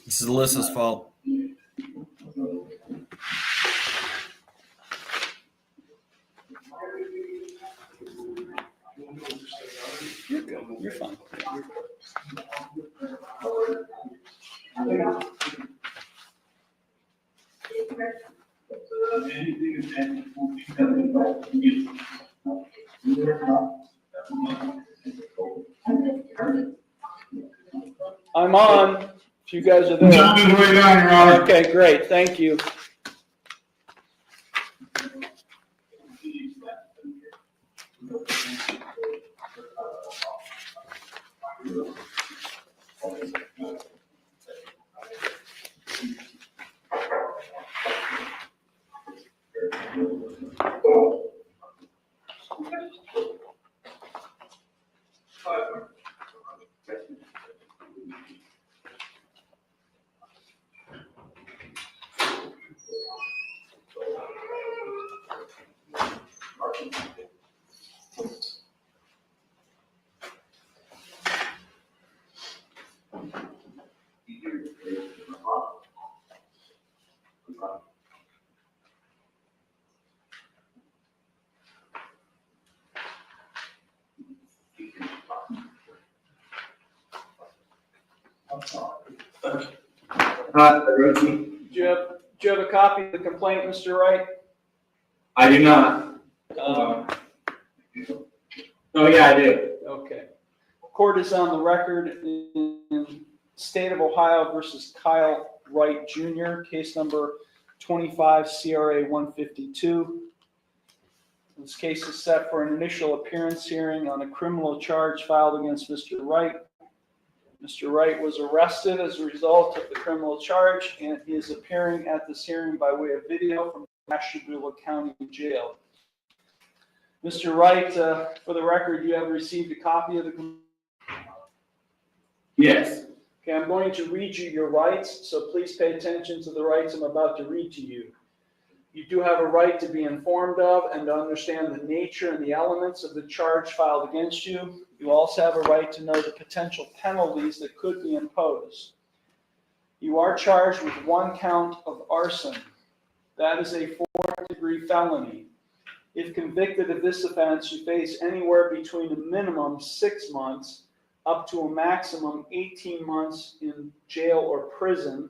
This is Alyssa's fault. You're good. You're fine. I'm on. If you guys are there. John is way down, Your Honor. Okay, great. Thank you. Do you have a copy of the complaint, Mr. Wright? I do not. Um, Oh, yeah, I do. Okay. Court is on the record in State of Ohio versus Kyle Wright Jr., case number 25 CRA 152. This case is set for an initial appearance hearing on a criminal charge filed against Mr. Wright. Mr. Wright was arrested as a result of the criminal charge and is appearing at this hearing by way of video from Ashtabula County Jail. Mr. Wright, for the record, you have received a copy of the. Yes. Okay, I'm going to read you your rights, so please pay attention to the rights I'm about to read to you. You do have a right to be informed of and to understand the nature and the elements of the charge filed against you. You also have a right to know the potential penalties that could be imposed. You are charged with one count of arson. That is a 4th-degree felony. If convicted of this offense, you face anywhere between a minimum 6 months up to a maximum 18 months in jail or prison,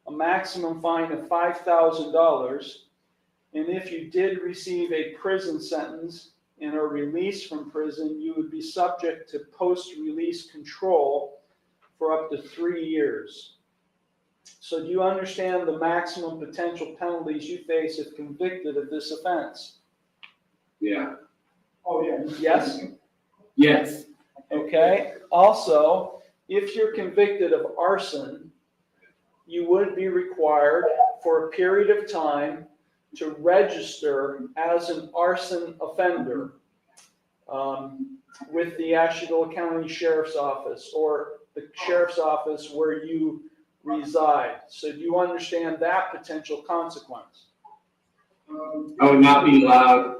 a maximum fine of $5,000, and if you did receive a prison sentence and are released from prison, you would be subject to post-release control for up to 3 years. So do you understand the maximum potential penalties you face if convicted of this offense? Yeah. Oh, yeah. Yes? Yes. Okay. Also, if you're convicted of arson, you would be required for a period of time to register as an arson offender with the Ashtabula County Sheriff's Office or the Sheriff's Office where you reside. So do you understand that potential consequence? I would not be allowed.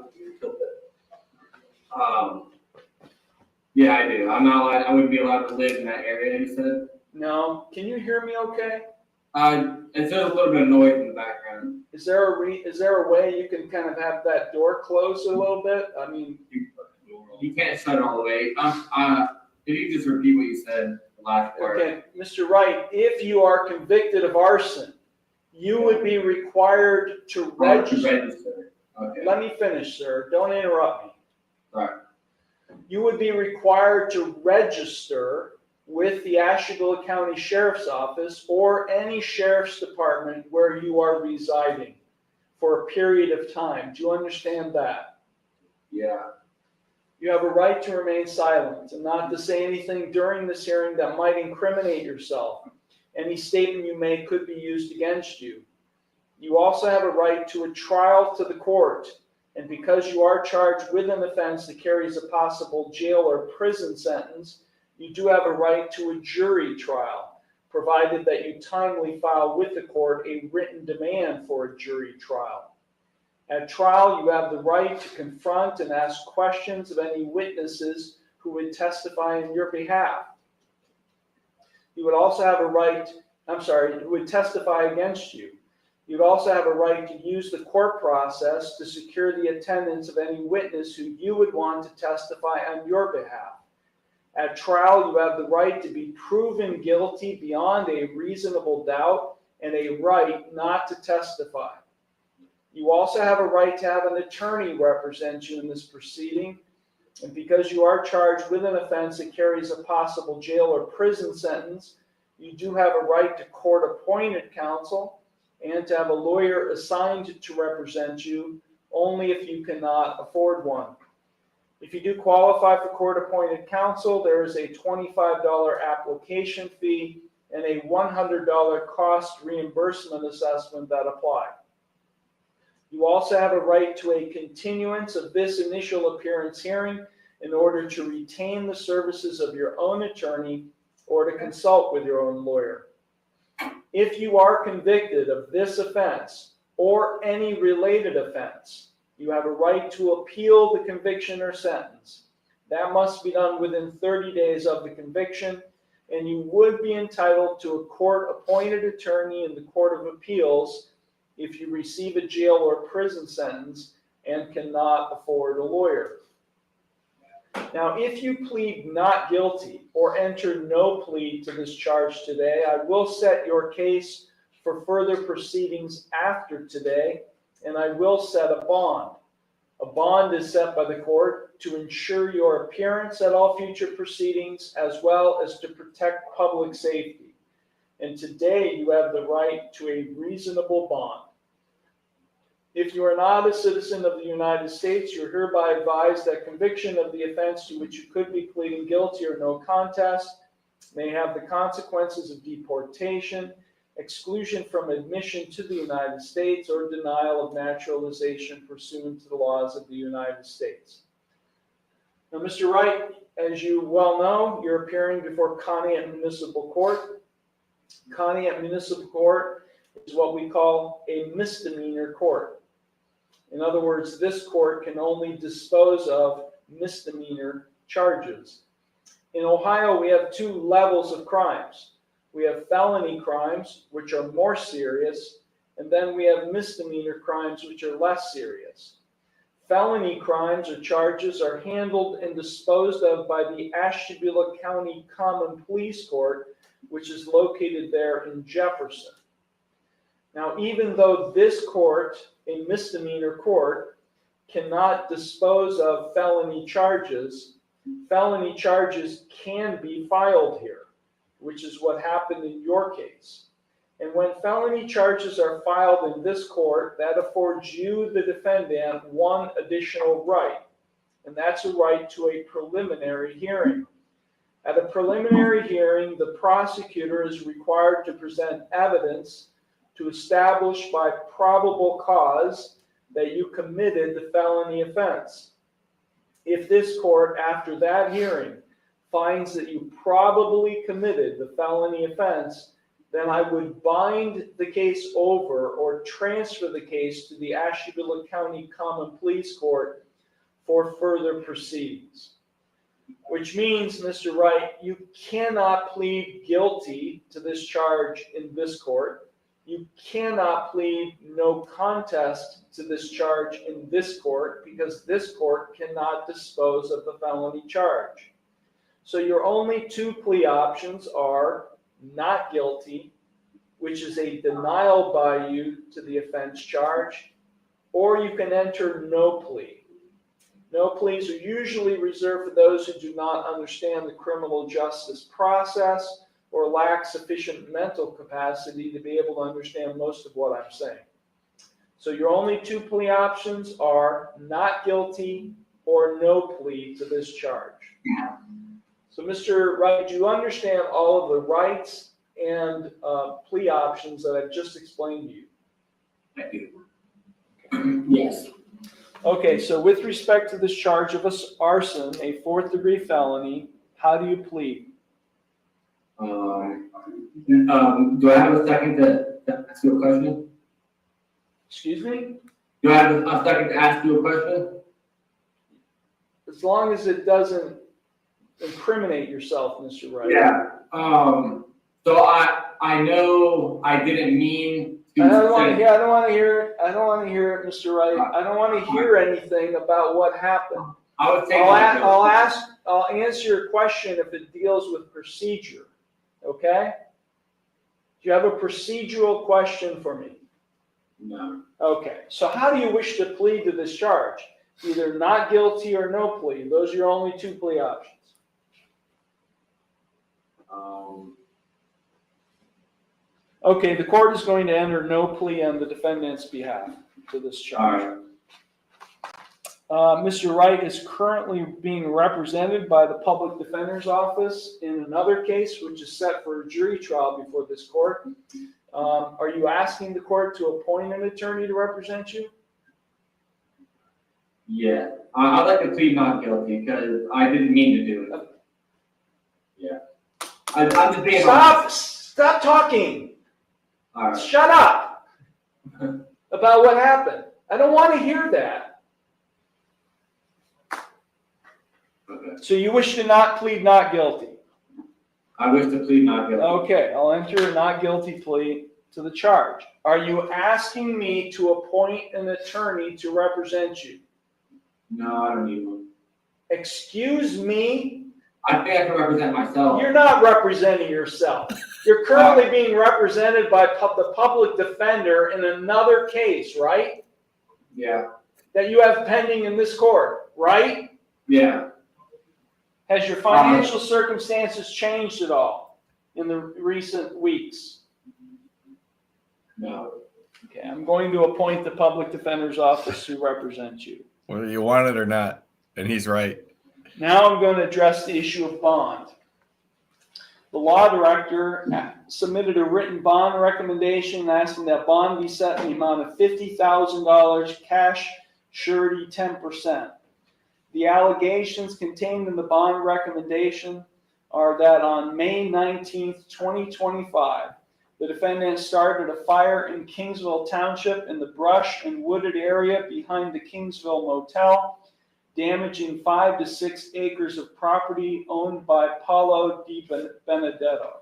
Yeah, I do. I'm not allowed. I wouldn't be allowed to live in that area. You said. No. Can you hear me okay? There's a little bit of noise in the background. Is there a way you can kind of have that door closed a little bit? I mean, You can't shut it all the way. If you just repeat what you said, the last part. okay, Mr. Wright, if you are convicted of arson, you would be required to register. Okay. Let me finish, sir. Don't interrupt me. Sorry. You would be required to register with the Ashtabula County Sheriff's Office or any sheriff's department where you are residing for a period of time. Do you understand that? Yeah. You have a right to remain silent and not to say anything during this hearing that might incriminate yourself. Any statement you make could be used against you. You also have a right to a trial to the court. And because you are charged with an offense that carries a possible jail or prison sentence, you do have a right to a jury trial, provided that you timely file with the court a written demand for a jury trial. At trial, you have the right to confront and ask questions of any witnesses who would testify in your behalf. You would also have a right, who would testify against you. You'd also have a right to use the court process to secure the attendance of any witness who you would want to testify on your behalf. At trial, you have the right to be proven guilty beyond a reasonable doubt and a right not to testify. You also have a right to have an attorney represent you in this proceeding, and because you are charged with an offense that carries a possible jail or prison sentence, you do have a right to court-appointed counsel and to have a lawyer assigned to represent you only if you cannot afford one. If you do qualify for court-appointed counsel, there is a $25 application fee and a $100 cost reimbursement assessment that apply. You also have a right to a continuance of this initial appearance hearing in order to retain the services of your own attorney or to consult with your own lawyer. If you are convicted of this offense or any related offense, you have a right to appeal the conviction or sentence. That must be done within 30 days of the conviction, and you would be entitled to a court-appointed attorney in the Court of Appeals if you receive a jail or prison sentence and cannot afford a lawyer. Now, if you plead not guilty or enter no plea to this charge today, I will set your case for further proceedings after today, and I will set a bond. A bond is set by the court to ensure your appearance at all future proceedings as well as to protect public safety. And today you have the right to a reasonable bond. If you are not a citizen of the United States, you're hereby advised that conviction of the offense to which you could be pleading guilty or no contest may have the consequences of deportation, exclusion from admission to the United States, or denial of naturalization pursuant to the laws of the United States. Now, Mr. Wright, as you well know, you're appearing before Conneaut Municipal Court. Conneaut Municipal Court is what we call a misdemeanor court. In other words, this court can only dispose of misdemeanor charges. In Ohio, we have two levels of crimes. We have felony crimes, which are more serious, and then we have misdemeanor crimes, which are less serious. Felony crimes or charges are handled and disposed of by the Ashtabula County Common Pleas Court, which is located there in Jefferson. Now, even though this court, a misdemeanor court, cannot dispose of felony charges can be filed here, which is what happened in your case. And when felony charges are filed in this court, that affords you, the defendant, one additional right, and that's a right to a preliminary hearing. At a preliminary hearing, the prosecutor is required to present evidence to establish by probable cause that you committed the felony offense. If this court, after that hearing, finds that you probably committed the felony offense, then I would bind the case over or transfer the case to the Ashtabula County Common Pleas Court for further proceedings. Which means, Mr. Wright, you cannot plead guilty to this charge in this court. You cannot plead no contest to this charge in this court because this court cannot dispose of the felony charge. So your only two plea options are not guilty, which is a denial by you to the offense charge, or you can enter no plea. No pleas are usually reserved for those who do not understand the criminal justice process or lack sufficient mental capacity to be able to understand most of what I'm saying. So your only two plea options are not guilty or no plea to this charge. So Mr. Wright, do you understand all of the rights and plea options that I've just explained to you? I do. Yes. Okay, so with respect to this charge of arson, a fourth-degree felony, how do you plead? Do I have a second to ask you a question? Excuse me? Do I have a second to ask you a question? As long as it doesn't incriminate yourself, Mr. Wright. Yeah, so I know I didn't mean to I don't want to say. hear. I don't want to hear it. I don't want to hear it, Mr. Wright. I don't want to hear anything about what happened. I would say. I'll answer your question if it deals with procedure. Okay? Do you have a procedural question for me? No. Okay. So how do you wish to plead to this charge? Either not guilty or no plea. Those are your only two plea options. Okay, the court is going to enter no plea on the defendant's behalf to this charge. Mr. Wright is currently being represented by the Public Defender's Office in another case, which is set for a jury trial before this court. Are you asking the court to appoint an attorney to represent you? Yeah, I'd like to plead not guilty because I didn't mean to do it. Yeah. I'm just being Stop talking. All right. Shut up about what happened. I don't want to hear that. Okay. So you wish to not plead not guilty? I wish to plead not guilty. Okay, I'll enter a not guilty plea to the charge. Are you asking me to appoint an attorney to represent you? No, I don't need one. Excuse me? I think I can represent myself. You're not representing yourself. You're currently being represented by the public defender in another case, right? Yeah. That you have pending in this court, right? Yeah. Has your financial circumstances changed at all in the recent weeks? No. Okay, I'm going to appoint the public defender's office to represent you. Whether you want it or not, and he's right. Now I'm going to address the issue of bond. The law director submitted a written bond recommendation asking that bond be set in the amount of $50,000, cash surety 10%. The allegations contained in the bond recommendation are that on May 19th, 2025, the defendant started a fire in Kingsville Township in the brush and wooded area behind the Kingsville Motel, damaging 5 to 6 acres of property owned by Paulo Di Benedetto.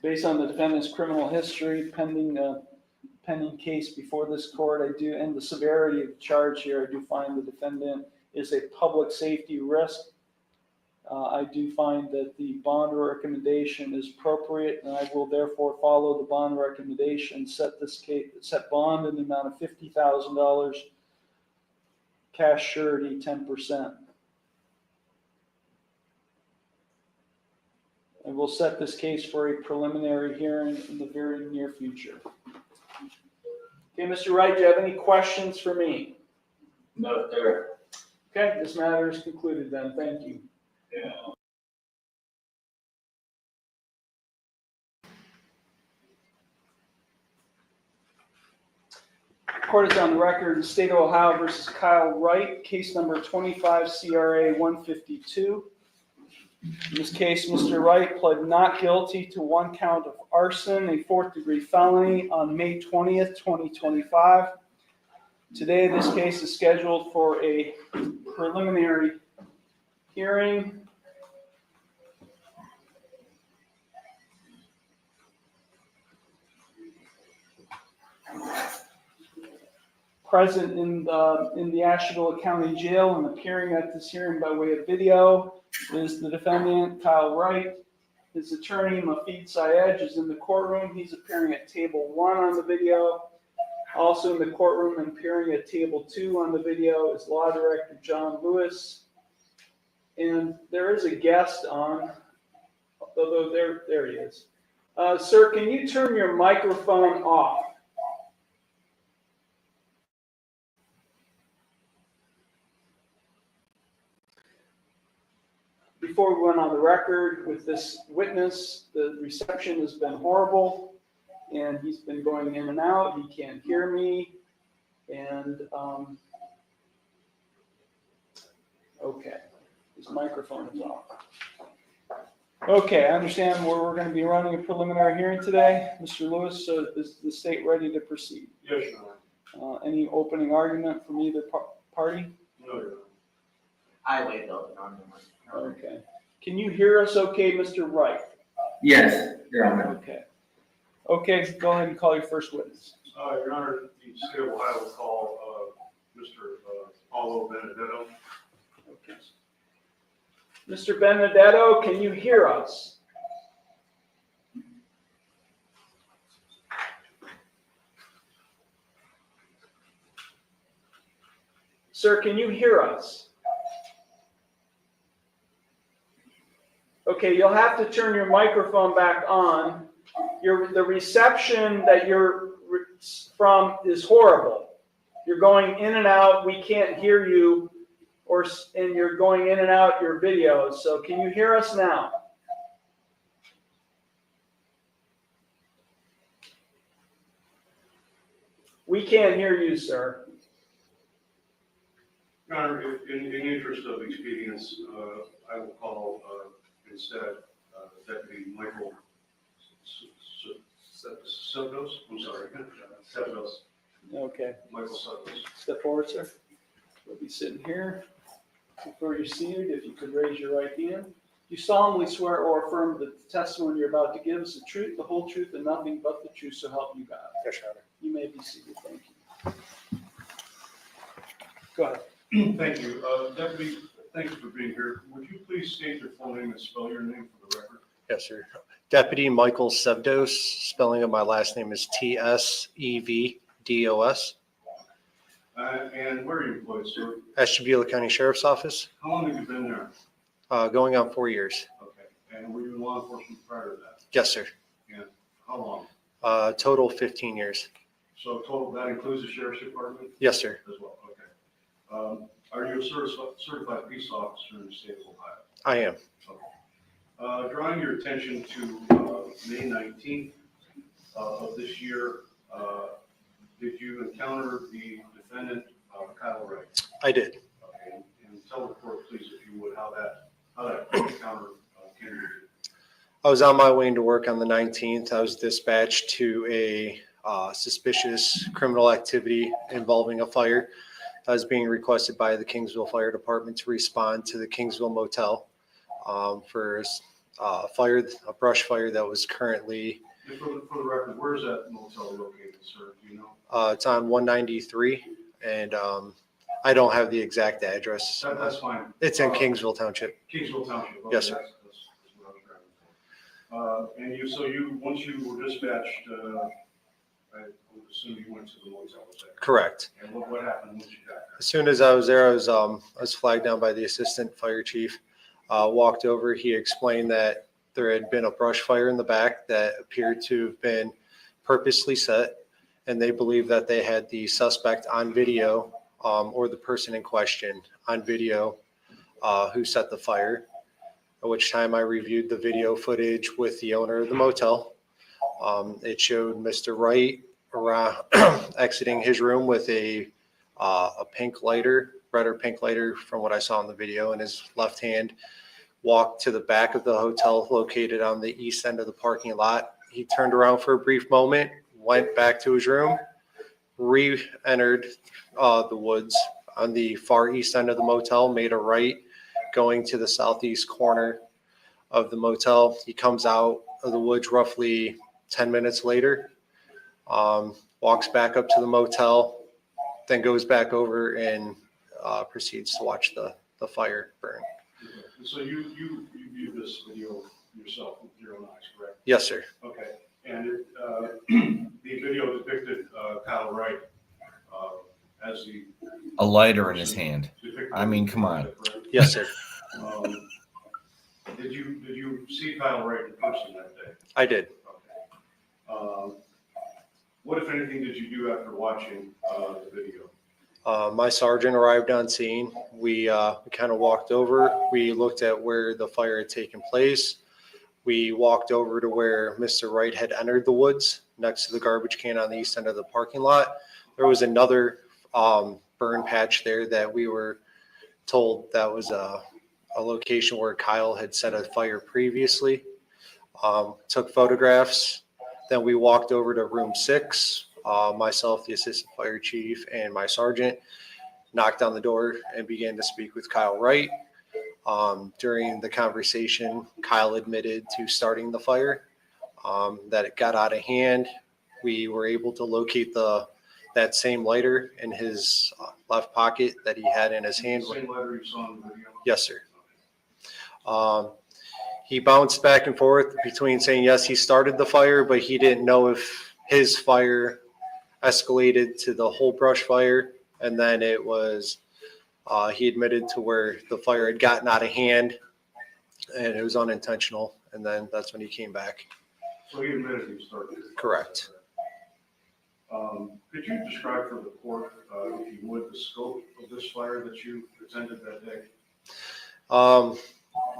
Based on the defendant's criminal history, pending case before this court, and the severity of the charge here, I do find the defendant is a public safety risk. I do find that the bond recommendation is appropriate, and I will therefore follow the bond recommendation, set bond in the amount of $50,000, cash surety 10%. And we'll set this case for a preliminary hearing in the very near future. Okay, Mr. Wright, do you have any questions for me? No, sir. Okay, this matter is concluded then. Thank you. Yeah. Court is on the record, the State of Ohio versus Kyle Wright, case number 25 CRA 152. In this case, Mr. Wright pled not guilty to one count of arson, a 4th-degree felony, on May 20th, 2025. Today, this case is scheduled for a preliminary hearing. Present in the Asheville County Jail and appearing at this hearing by way of video is the defendant, Kyle Wright. His attorney, Mafid Syed, is in the courtroom. He's appearing at table 1 on the video. Also in the courtroom and appearing at table 2 on the video is Law Director John Lewis. And there is a guest on, although there he is. Sir, can you turn your microphone off? Before we went on the record with this witness, the reception has been horrible, and he's been going in and out. He can't hear me, and Okay, his microphone is off. Okay, I understand we're going to be running a preliminary hearing today. Mr. Lewis, is the state ready to proceed? Yes, Your Honor. Any opening argument from either party? No, Your Honor. I waived open argument. Okay. Can you hear us okay, Mr. Wright? Yes, Your Honor. Okay. Okay, go ahead and call your first witness. Your Honor, the state of Ohio will call Mr. Paulo Benedetto. Okay. Mr. Benedetto, can you hear us? Sir, can you hear us? Okay, you'll have to turn your microphone back on. The reception that you're from is horrible. You're going in and out. We can't hear you, and you're going in and out your videos. So can you hear us now? We can't hear you, sir. Your Honor, in the interest of expedience, I will call instead Deputy Michael Septos. I'm sorry, Septos. Okay. Michael Septos. Step forward, sir. We'll be sitting here. Before you're seated, if you could raise your right hand. You solemnly swear or affirm that the testimony you're about to give is the truth, the whole truth, and nothing but the truth, so help you God. Yes, Your Honor. You may be seated. Thank you. Go ahead. Thank you. Deputy, thank you for being here. Would you please state your full name and spell your name for the record? Yes, sir. Deputy Michael Sevdos. Spelling of my last name is Tsevdos. And where are you employed, sir? Ashtabula County Sheriff's Office. How long have you been there? Going on 4 years. Okay. And were you in law enforcement prior to that? Yes, sir. And how long? Total 15 years. So total, that includes the sheriff's department Yes, sir. as well? Okay. Are you a certified peace officer in the state of Ohio? I am. Drawing your attention to May 19th of this year, did you encounter the defendant, Kyle Wright? I did. Okay. And tell the court, please, if you would, how that encounter came to be. I was on my way into work on the 19th. I was dispatched to a suspicious criminal activity involving a fire. I was being requested by the Kingsville Fire Department to respond to the Kingsville Motel for a brush fire that was currently. And for the record, where is that motel located, sir? Do you know? It's on 193, and I don't have the exact address. That's fine. It's in Kingsville Township. Kingsville Township. Okay, Yes, sir. That's what I was driving for. And once you were dispatched, I would assume you went to the motel, was that? Correct. And what happened once you got there? As soon as I was there, I was flagged down by the assistant fire chief. Walked over. He explained that there had been a brush fire in the back that appeared to have been purposely set, and they believed that they had the suspect on video, or the person in question on video, who set the fire. At which time I reviewed the video footage with the owner of the motel. It showed Mr. Wright exiting his room with a pink lighter, red or pink lighter from what I saw in the video in his left hand, walked to the back of the hotel located on the east end of the parking lot. He turned around for a brief moment, went back to his room, re-entered the woods on the far east end of the motel, made a right going to the southeast corner of the motel. He comes out of the woods roughly 10 minutes later, walks back up to the motel, then goes back over and proceeds to watch the fire burn. So you viewed this video yourself with your own eyes, correct? Yes, sir. Okay. And the video depicted Kyle Wright as A lighter in his hand. depicted. I mean, come on. Yes, sir. Did you see Kyle Wright in person that day? I did. Okay. What, if anything, did you do after watching the video? My sergeant arrived on scene. We kind of walked over. We looked at where the fire had taken place. We walked over to where Mr. Wright had entered the woods next to the garbage can on the east end of the parking lot. There was another burn patch there that we were told that was a location where Kyle had set a fire previously. Took photographs. Then we walked over to room 6. Myself, the assistant fire chief, and my sergeant knocked on the door and began to speak with Kyle Wright. During the conversation, Kyle admitted to starting the fire, that it got out of hand. We were able to locate that same lighter in his left pocket that he had in his hand. Same letter you saw in the video? Yes, sir. He bounced back and forth between saying, yes, he started the fire, but he didn't know if his fire escalated to the whole brush fire. And then it was, he admitted to where the fire had gotten out of hand and it was unintentional. And then that's when he came back. So he admitted he started it? Correct. Could you describe for the court, if you would, the scope of this fire that you attended that day?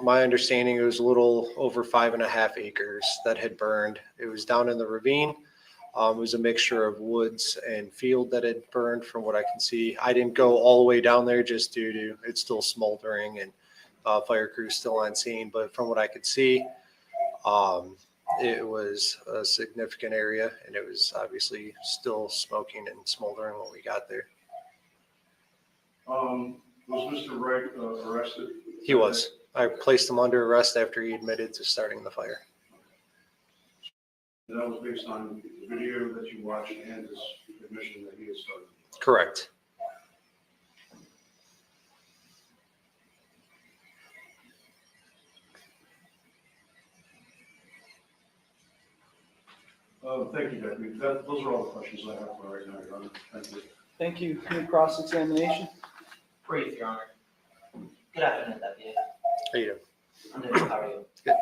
My understanding, it was a little over 5.5 acres that had burned. It was down in the ravine. It was a mixture of woods and field that had burned from what I can see. I didn't go all the way down there just due to it's still smoldering and fire crews still on scene. But from what I could see, it was a significant area and it was obviously still smoking and smoldering when we got there. Was Mr. Wright arrested? He was. I placed him under arrest after he admitted to starting the fire. And that was based on the video that you watched and his admission that he had started? Correct. Thank you, Deputy. Those are all the questions I have for right now, Your Honor. Thank you. Thank you. Any cross-examination? Brief, Your Honor. Good afternoon, Deputy. How you doing? I'm doing, how are you? Good.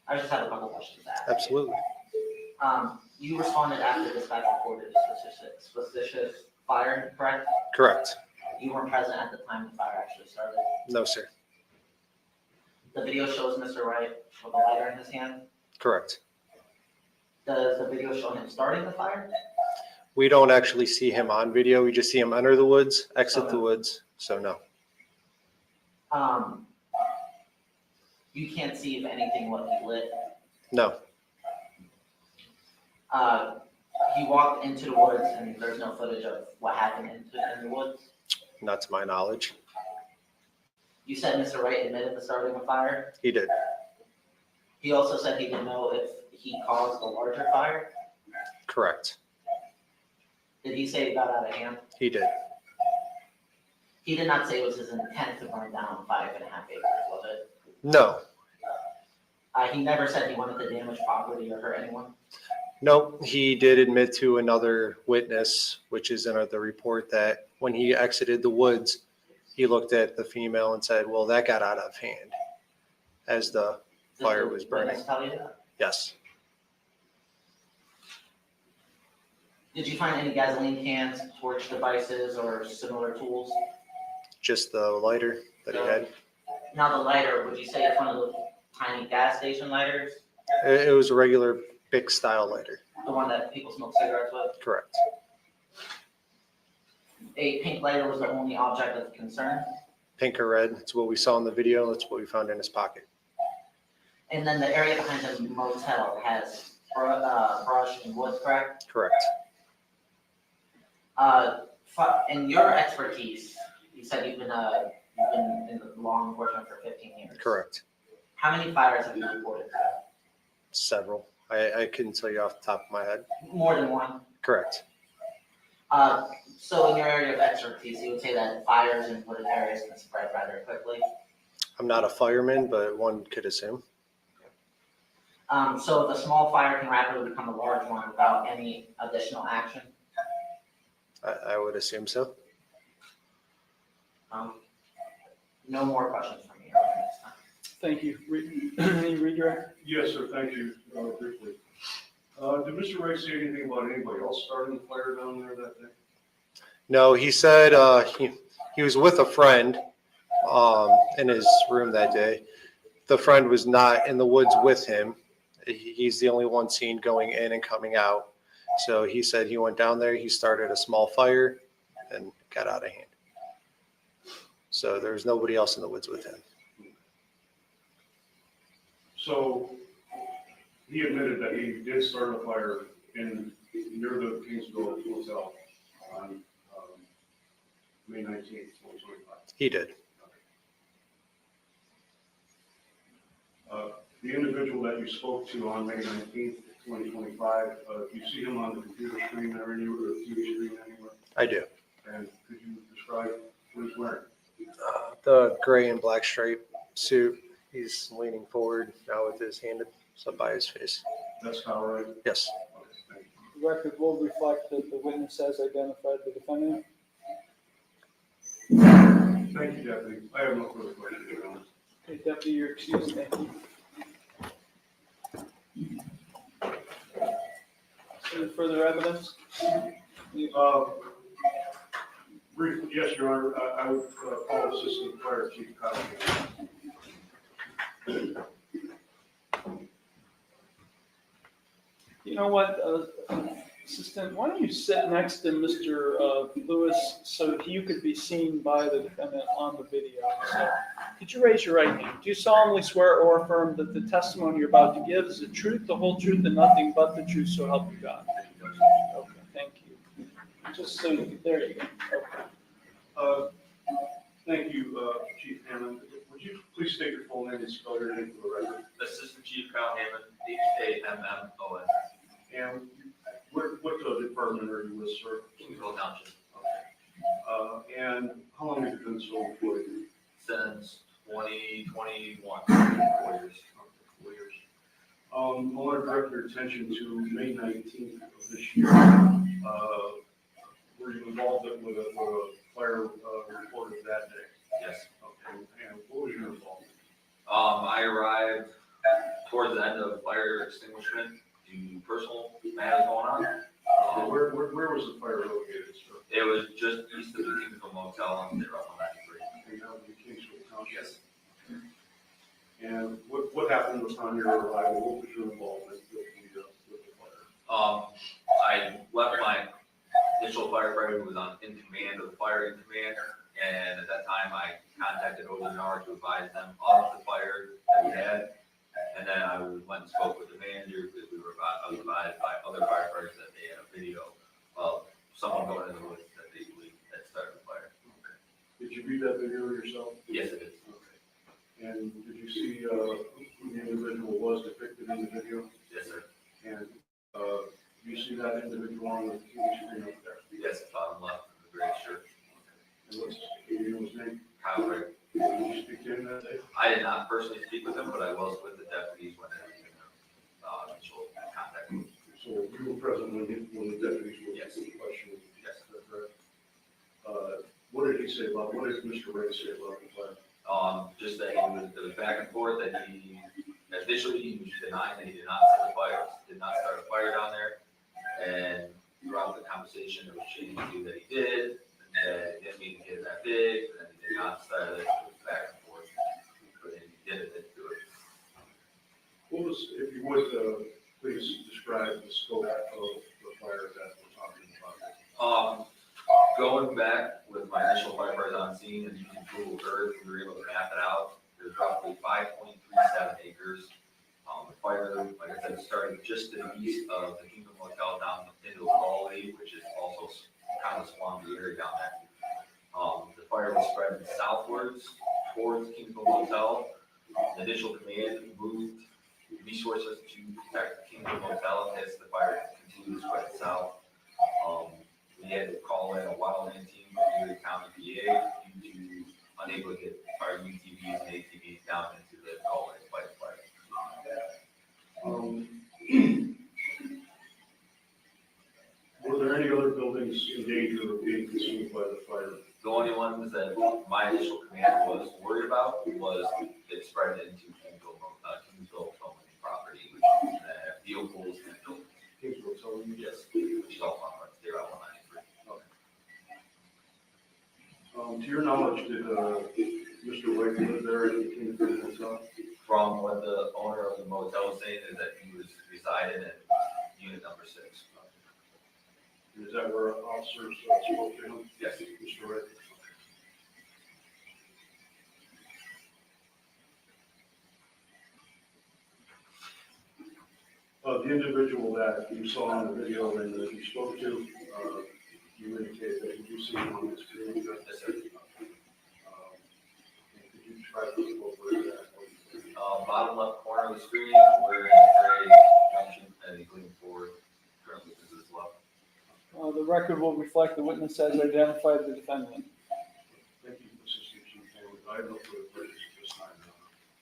I just have a couple questions to ask. Absolutely. You responded after dispatch reported a suspicious fire, correct? Correct. You weren't present at the time the fire actually started. No, sir. The video shows Mr. Wright with a lighter in his hand. Correct. Does the video show him starting the fire? We don't actually see him on video. We just see him enter the woods, exit the woods. So no. You can't see if anything what he lit. No. He walked into the woods and there's no footage of what happened in the woods. Not to my knowledge. You said Mr. Wright admitted to starting the fire. He did. He also said he didn't know if he caused the larger fire. Correct. Did he say it got out of hand? He did. He did not say it was his intent to burn down 5.5 acres, was it? No. He never said he wanted to damage property or hurt anyone. Nope. He did admit to another witness, which is in the report, that when he exited the woods, he looked at the female and said, well, that got out of hand as the fire was burning. Did the witness tell you that? Yes. Did you find any gasoline cans, torch devices, or similar tools? Just the lighter that he had. Now the lighter, would you say it's one of those tiny gas station lighters? It was a regular Bic style lighter. The one that people smoke cigarettes with? Correct. A pink lighter was the only object of concern? Pink or red. It's what we saw in the video. That's what we found in his pocket. And then the area behind the motel has brush and wood, correct? Correct. In your expertise, you said you've been in the law enforcement for 15 years. Correct. How many fires have you reported? Several. I couldn't tell you off the top of my head. More than one. Correct. So in your area of expertise, you would say that fires in wooded areas can spread rather quickly. I'm not a fireman, but one could assume. So if a small fire can rapidly become a large one without any additional action. I would assume so. No more questions from me this time. Thank you. Any redirect? Yes, sir. Thank you. Briefly. Did Mr. Wright say anything about anybody else starting the fire down there that day? No, he said he was with a friend in his room that day. The friend was not in the woods with him. He's the only one seen going in and coming out. So he said he went down there, he started a small fire and got out of hand. So there was nobody else in the woods with him. So he admitted that he did start a fire near the Kingsville Hotel on May 19th, 2025. He did. The individual that you spoke to on May 19th, 2025, do you see him on the computer screen or anywhere, or TV screen anywhere? I do. And could you describe what he's wearing? The gray and black stripe suit. He's leaning forward now with his hand up by his face. That's Kyle, right? Yes. Okay, thank you. The record will reflect that the witness has identified the defendant. Thank you, Deputy. I have no further questions, Your Honor. Okay, Deputy, you're excused. Thank you. Any further evidence? Briefly, yes, Your Honor, I would call Assistant Fire Chief Kyle. You know what, Assistant, why don't you sit next to Mr. Lewis so you could be seen by the defendant on the video? So, could you raise your right hand? Do you solemnly swear or affirm that the testimony you're about to give is the truth, the whole truth, and nothing but the truth, so help you God? Okay, thank you. Just so you, there you go. Okay. Thank you, Chief Hammond. Would you please state your full name and spell your name for the record? Assistant Chief Kyle Hammond, Hammon. And what department are you with, sir? Kingsville Township, And how long have you been so employed? since 2021, 4 years. 4 years. I want to direct your attention to May 19th of this year. Were you involved with a fire reported that day? Yes. Okay. And what was your involvement? I arrived towards the end of fire extinguishment due to personal matters going on. Where was the fire located, sir? It was just east of the Kingsville Motel on Route 193. And out in Kingsville Township? Yes. And what happened upon your arrival? What was your involvement with the fire? I left my initial firefighter who was in command of the fire in command, and at that time I contacted ODNR to advise them of the fire that we had, and then I went and spoke with the manager because I was advised by other firefighters that they had a video of someone going in the woods that they believe had started the fire. Did you read that video yourself? Yes, it is. Okay. And did you see who the individual was depicted in the video? Yes, sir. And do you see that individual on the TV screen up there? Yes, bottom left of the gray shirt. And what's his name? Kyle Ray. Did you speak to him that day? I did not personally speak with him, but I was with the deputies when they were in initial contact. So you were present when the deputies were Yes. questioning? Yes. Is that correct? What did he say about, what did Mr. Ray say about the fire? Just that it was back and forth, that he, initially he was denying that he did not set the fire, did not start a fire down there. And throughout the conversation, it was changed to that he did, and that he didn't mean to get it that big, and then he did not start it, it was back and forth. But he did it, do it. What was, if you would, please describe the scope of the fire that we're talking about? Going back with my initial firefighters on scene and using Google Earth, we were able to map it out. There's roughly 5.37 acres. The fire, like I said, started just to the east of the Kingdom Motel down into the Gully, which is also kind of a swampy area down there. The fire was spreading southwards towards Kingdom Motel. The initial command moved resources to protect the Kingdom Motel as the fire continued to spread south. We had to call in a wildland team from the county PA due to unable to get our UTVs and ATVs down into the Gully to fight the fire. Were there any other buildings in danger of being consumed by the fire? The only ones that my initial command was worried about was it spread into Kingsville property, which vehicles and buildings. Kingsville, so you Yes, which is all on Route 193. To your knowledge, did Mr. White live there at the Kingsville Hotel? From what the owner of the motel was saying is that he was residing in unit number 6. Is that where officers spoke to him? Yes. Mr. White? The individual that you saw on the video and that you spoke to, you indicated that you see him on the screen. Yes, sir. Could you try to go over that? Bottom left corner of the screen, we're in gray junction, and he's leaning forward, currently to his left. The record will reflect the witness has identified the defendant. Thank you, Assistant Chief Hammond. I have no further questions at this time.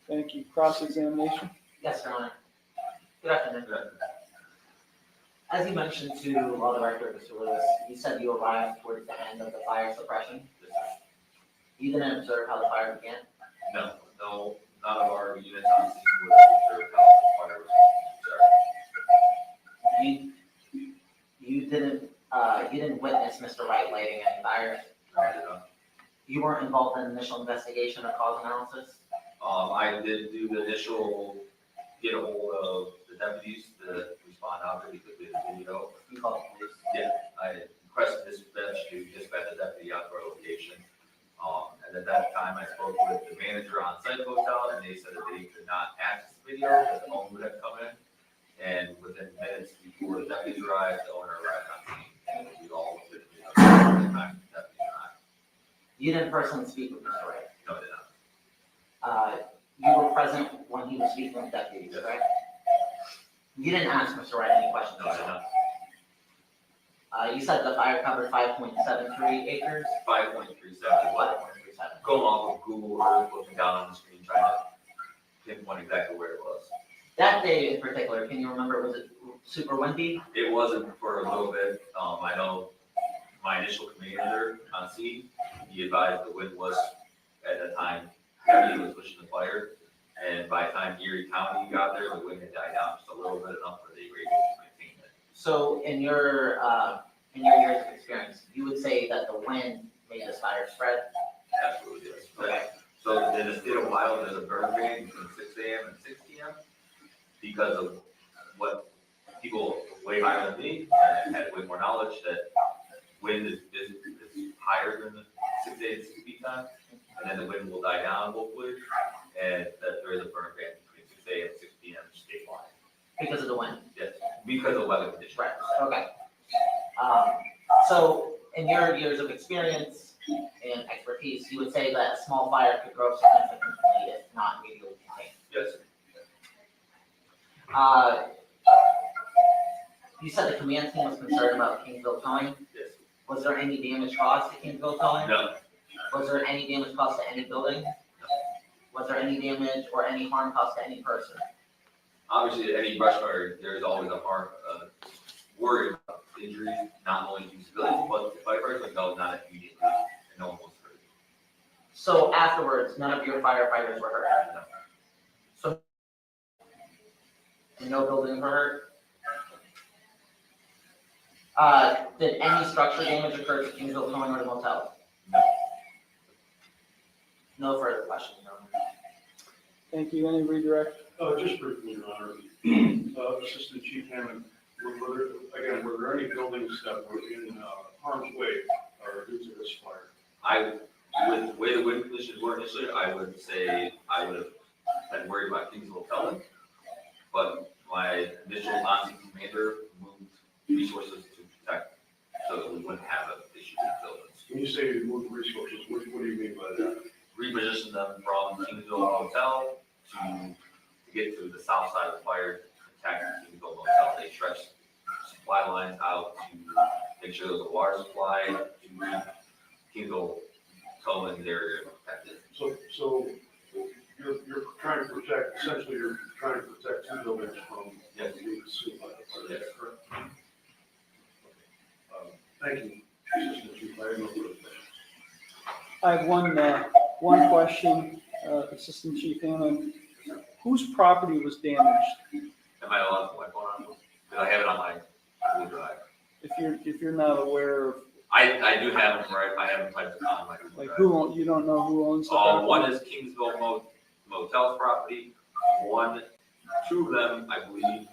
Thank you. Cross-examination? Yes, Your Honor. Good afternoon. Good. As you mentioned to all the record, Mr. Lewis, you said you arrived towards the end of the fire suppression. Yes, sir. You didn't observe how the fire began? No, none of our units on scene would observe how the fire was started. You didn't witness Mr. Wright lighting any fires? No, I did not. You weren't involved in initial investigation or cause analysis? I did do the initial, get a hold of the deputies to respond out there because we had a video. You called the police? Yeah, I requested dispatch to dispatch the deputy out to our location. And at that time, I spoke with the manager on site of the hotel, and they said that they could not access the video, that the owner would have come in. And within minutes before the deputies arrived, the owner arrived on scene. And we all looked at the video at the time the deputies arrived. You didn't personally speak with Mr. Wright? No, they did not. You were present when he was speaking with deputies, correct? You didn't ask Mr. Wright any questions? No, I did not. You said the fire covered 5.73 acres? 5.37. 5.37. Going off of Google Earth, looking down on the screen, trying to pinpoint exactly where it was. That day in particular, can you remember, was it super windy? It wasn't for a little bit. I know my initial commander on scene, he advised the wind was, at the time, heavy, was pushing the fire. And by the time Erie County got there, the wind had died down just a little bit, enough where they were able to maintain it. So in your years of experience, you would say that the wind made this fire spread? Absolutely, yes. So in the state of Ohio, there's a burn ban between 6 a.m. and 6 p.m. because of what people way higher than me and had way more knowledge that wind is higher than the 6 a.m. and 6 p.m. And then the wind will die down hopefully, and that there is a burn ban between 6 a.m. and 6 p.m. statewide. Because of the wind? Yes, because of weather conditions. Right, okay. So in your years of experience and expertise, you would say that a small fire could grow significantly if not immediately contained? Yes, You said the command team was concerned about Kingsville towing. yes. Was there any damage caused to Kingsville towing? No, Was there any damage caused to any building? Was there any damage or any harm caused to any person? obviously, any brush fire, there's always a worry about injuries, not only to civilians, but to firefighters, but no, not immediately, and no one was hurt. So afterwards, none of your firefighters were hurt? No. So and no buildings were hurt? Did any structure damage occur to Kingsville Towing or the motel? No. No further questions, Your Honor. Thank you. Any redirect? Just briefly, Your Honor. Assistant Chief Hammond, were there any buildings that were in harm's way due to this fire? With the way the wind conditions were initially, I would say I would have been worried about Kingsville Towing, but my initial on-scene commander moved resources to protect so that we wouldn't have an issue with buildings. When you say move resources, what do you mean by that? Reposition them from Kingsville Hotel to get to the south side of the fire, to protect Kingsville Hotel. They stretched supply lines out to make sure there's a water supply to Kingsville Towing area protected. So you're trying to protect, essentially you're trying to protect two buildings from being consumed by the fire, is that correct? Thank you, Assistant Chief. I have no further questions. I have one question, Assistant Chief Hammond. Whose property was damaged? Am I allowed to put my phone on? Because I have it on my Google Drive. If you're not aware of, I do have them, right? I have them typed on my Google like, Drive. you don't know who owns the property? One is Kingsville Motel's property. Two of them, I believe,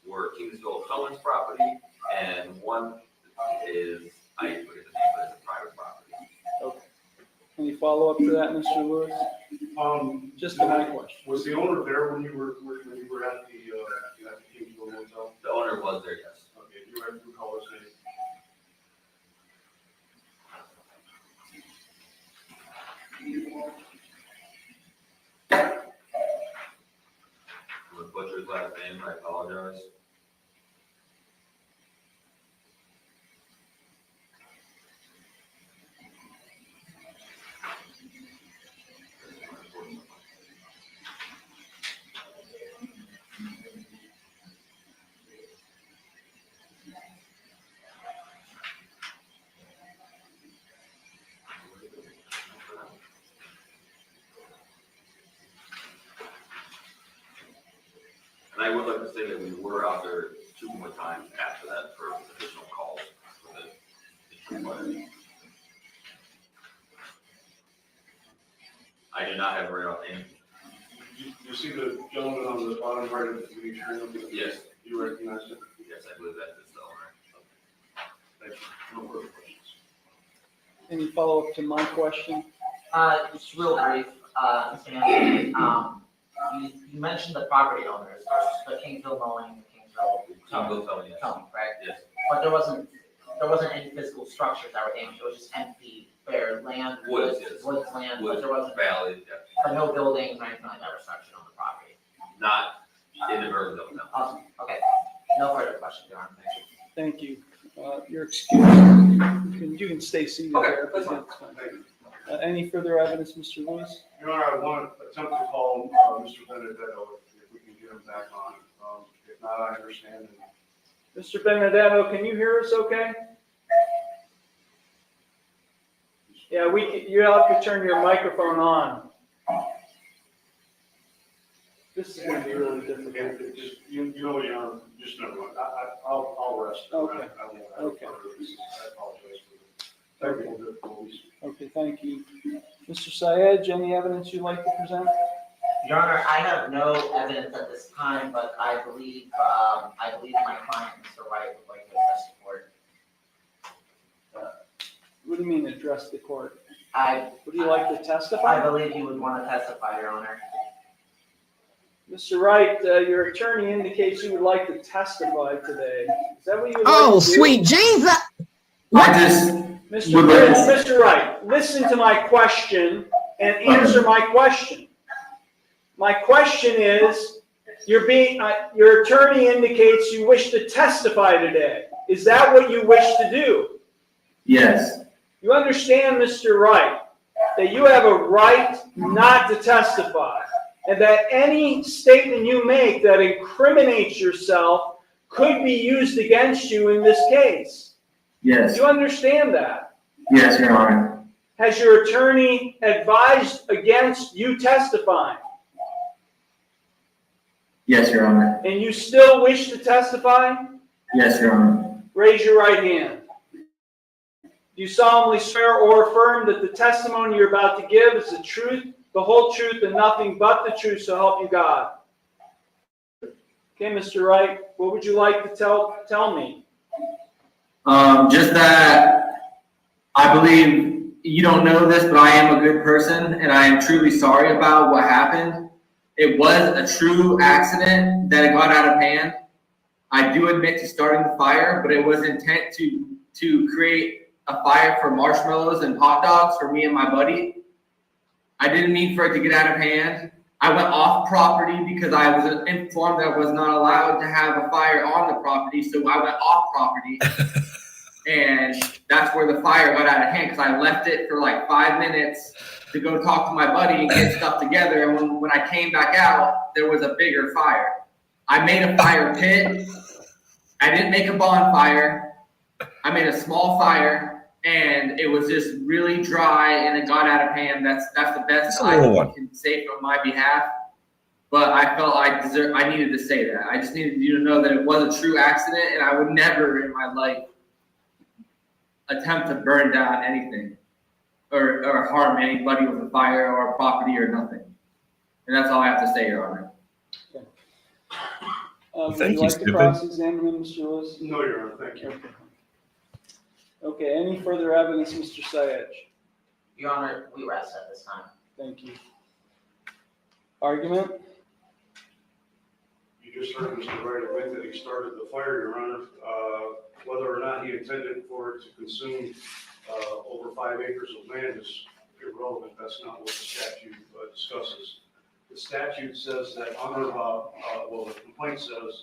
were Kingsville Towing's property, and one is, I forget the name, but it's a private property. Any follow-up to that, Mr. Lewis? Just to my question. Was the owner there when you were at the Kingsville Motel? was there, yes. Okay, do you have to call his name? I'm gonna butcher his last name, I apologize. And I would like to say that we were out there 2 more times after that for additional calls for the fire. I do not have it right offhand. You see the gentleman on the bottom right of the picture? Yes, You recognize it? yes, I believe that is the owner. Thank you. No further questions. Any follow-up to my question? Just real brief, Mr. Hanson, you mentioned the property owners, the Kingsville mowing, the Kingsville We'll tell you. towing, right? Yes, But there wasn't any physical structures that were damaged, it was just empty, bare land, Woods, yes. woods, land, but Woods, there wasn't, valley, yeah. but no buildings or anything like that were structured on the property. Not in the burden of no. Awesome, okay, no further questions, Your Honor, thank you. Thank you. You're excused. You can stay seated Okay, there. that's fine. Thank you. Any further evidence, Mr. Lewis? Your Honor, I want to attempt to call Mr. Benedetto if we can get him back on. If not, I understand. Mr. Benedetto, can you hear us okay? Yeah, you'll have to turn your microphone on. This is going to be really difficult. Again, just, you know, Your Honor, just never mind. I'll rest. Okay. I won't have Okay. further reasons. I apologize for the technical difficulties. Okay, thank you. Mr. Syed, any evidence you'd like to present? Your Honor, I have no evidence at this time, but I believe my client, Mr. Wright, would like to address the court. What do you mean address the court? I Would you like to I testify? believe you would want to testify, Your Honor. Mr. Wright, your attorney indicates you would like to testify today. Is that what you would like Oh, to do? sweet Jesus. I just, Mr. Wright, listen to my question and answer my question. My question is, your attorney indicates you wish to testify today. Is that what you wish to do? yes, You understand, Mr. Wright, that you have a right not to testify, and that any statement you make that incriminates yourself could be used against you in this case. yes, Do you understand that? yes, Your Honor. Has your attorney advised against you testifying, Yes, Your Honor. and you still wish to testify? Yes, Your Honor. Raise your right hand. Do you solemnly swear or affirm that the testimony you're about to give is the truth, the whole truth, and nothing but the truth, so help you God? Okay, Mr. Wright, what would you like to tell me? Just that I believe you don't know this, but I am a good person, and I am truly sorry about what happened. It was a true accident that it got out of hand. I do admit to starting the fire, but it was intent to create a fire for marshmallows and hot dogs for me and my buddy. I didn't mean for it to get out of hand. I went off property because I was informed that I was not allowed to have a fire on the property, so I went off property. And that's where the fire got out of hand, because I left it for like 5 minutes to go talk to my buddy and get stuff together. And when I came back out, there was a bigger fire. I made a fire pit. I didn't make a bonfire. I made a small fire, and it was just really dry, and it got out of hand. That's the best I can say on my behalf. But I felt I needed to say that. I just needed you to know that it was a true accident, and I would never in my life attempt to burn down anything or harm anybody with a fire or a property or nothing. And that's all I have to say, Your Honor. Would Thank you you, like to Stephen. cross-examine him, Mr. Lewis? No, Your Honor, thank you. Okay. Okay, any further evidence, Mr. Syed? Your Honor, we rest at this time. Thank you. Argument? You you just heard Mr. Wright admit that he started the fire, Your Honor. Whether or not he intended for it to consume over 5 acres of land is irrelevant. That's not what the statute discusses. The statute says that on or about, the complaint says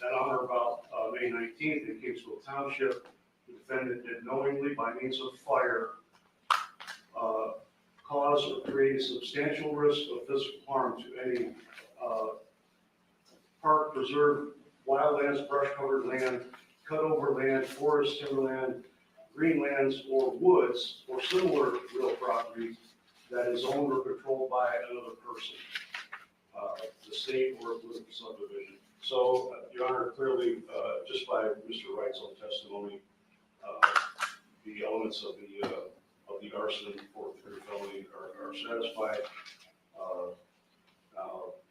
that on or about May 19th in Kingsville Township, the defendant did knowingly, by means of fire, cause or create a substantial risk of physical harm to any park, preserve, wildlands, brush-covered land, cut-over land, forest, timberland, greenlands, or woods, or similar real property that is owned or controlled by another person, the state or a political subdivision. So, Your Honor, clearly, just by Mr. Wright's own testimony, the elements of the arson for third felony are satisfied,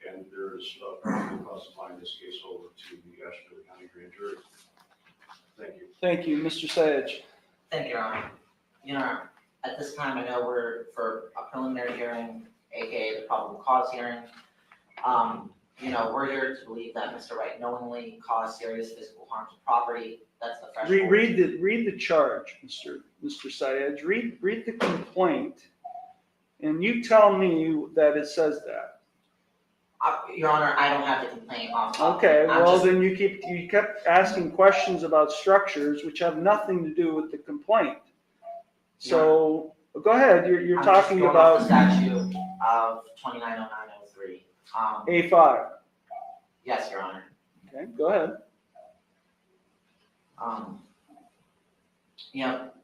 and there's probably cause to find this case over to the Asheville County Grand Jury. Thank you. Thank you, Mr. Sayage. Thank you, Your Honor. Your Honor, at this time, I know we're for a preliminary hearing, AKA the probable cause hearing. We're here to believe that Mr. Wright knowingly caused serious physical harm to property. That's the threshold. Read the charge, Mr. Sayage. Read the complaint, and you tell me that it says that. Your Honor, I don't have the complaint off. Okay, well, then you kept asking questions about structures which have nothing to do with the complaint. So, go ahead, you're talking about the statute of 290903. A5. Yes, Your Honor. Okay, go ahead.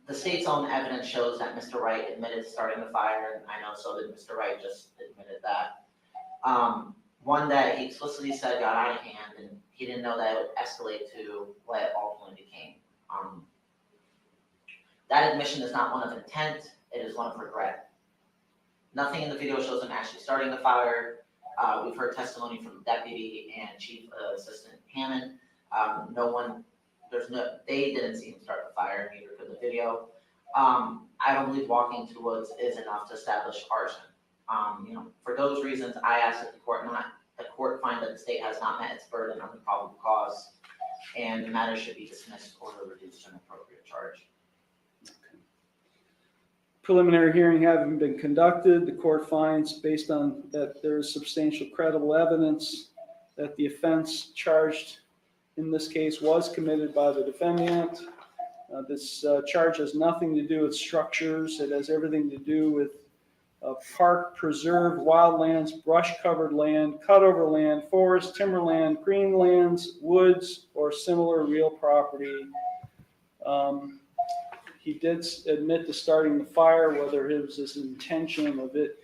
The state's own evidence shows that Mr. Wright admitted starting the fire, and I know so did Mr. Wright, just admitted that. One that he explicitly said got out of hand, and he didn't know that it would escalate to what it ultimately became. That admission is not one of intent, it is one of regret. Nothing in the video shows him actually starting the fire. We've heard testimony from the deputy and Chief Assistant Hammond. They didn't see him start the fire, neither could the video. I don't believe walking to woods is enough to establish arson. For those reasons, I ask that the court find that the state has not met its burden on the probable cause, and the matter should be dismissed or reduced to an appropriate charge. Preliminary hearing having been conducted, the court finds, based on that there is substantial credible evidence that the offense charged in this case was committed by the defendant. This charge has nothing to do with structures. It has everything to do with park, preserve, wildlands, brush-covered land, cut-over land, forest, timberland, greenlands, woods, or similar real property. He did admit to starting the fire. Whether it was his intention of it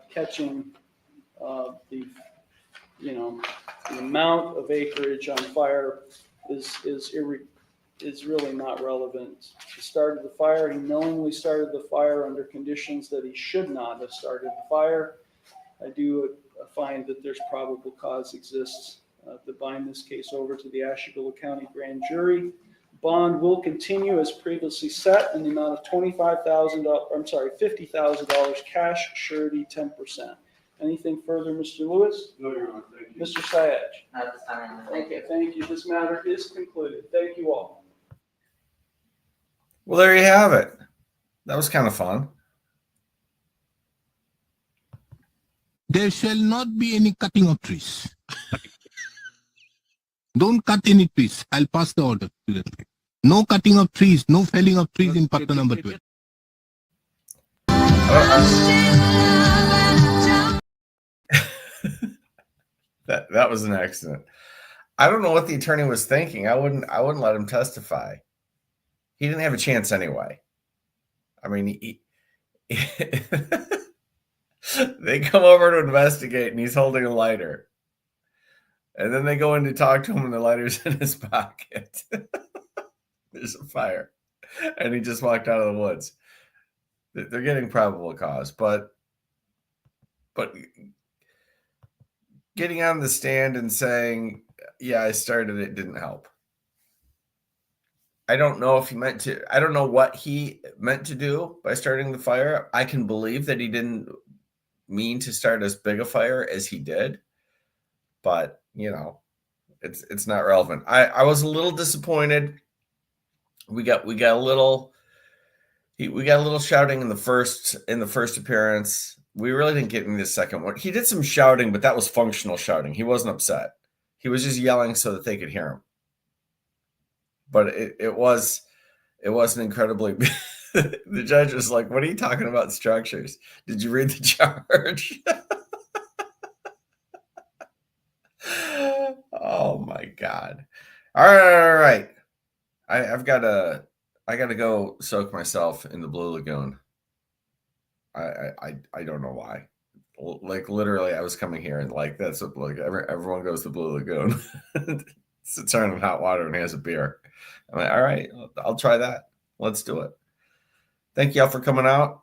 catching the amount of acreage on fire is really not relevant. He started the fire. He knowingly started the fire under conditions that he should not have started the fire. I do find that there's probable cause exists to bind this case over to the Asheville County Grand Jury. Bond will continue as previously set in the amount of $50,000 cash, surety 10%. Anything further, Mr. Lewis? No, Your Honor, thank you. Mr. Sayage? Not at this time, Your Honor. Thank you. Okay, thank you. This matter is concluded. Thank you all. Well, there you have it. That was kind of fun. There shall not be any cutting of trees. Don't cut any trees. I'll pass the order. No cutting of trees, no felling of trees in Patna number 12. That was an accident. I don't know what the attorney was thinking. I wouldn't let him testify. He didn't have a chance anyway. I mean, they come over to investigate and he's holding a lighter. And then they go in to talk to him and the lighter's in his pocket. There's a fire. And he just walked out of the woods. They're getting probable cause, but getting on the stand and saying, yeah, I started it, didn't help. I don't know if he meant to, I don't know what he meant to do by starting the fire. I can believe that he didn't mean to start as big a fire as he did, but It's not relevant. I was a little disappointed. We got a little shouting in the first appearance. We really didn't get in the second one. He did some shouting, but that was functional shouting. He wasn't upset. He was just yelling so that they could hear him. But it wasn't incredibly. The judge was like, "What are you talking about structures? Did you read the charge?" Oh my God. All right. I gotta go soak myself in the Blue Lagoon. I don't know why. Like literally I was coming here and like that's what like everyone goes to Blue Lagoon. Sits around in hot water and has a beer. I'm like, all right, I'll try that. Let's do it. Thank y'all for coming out.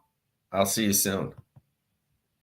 I'll see you soon.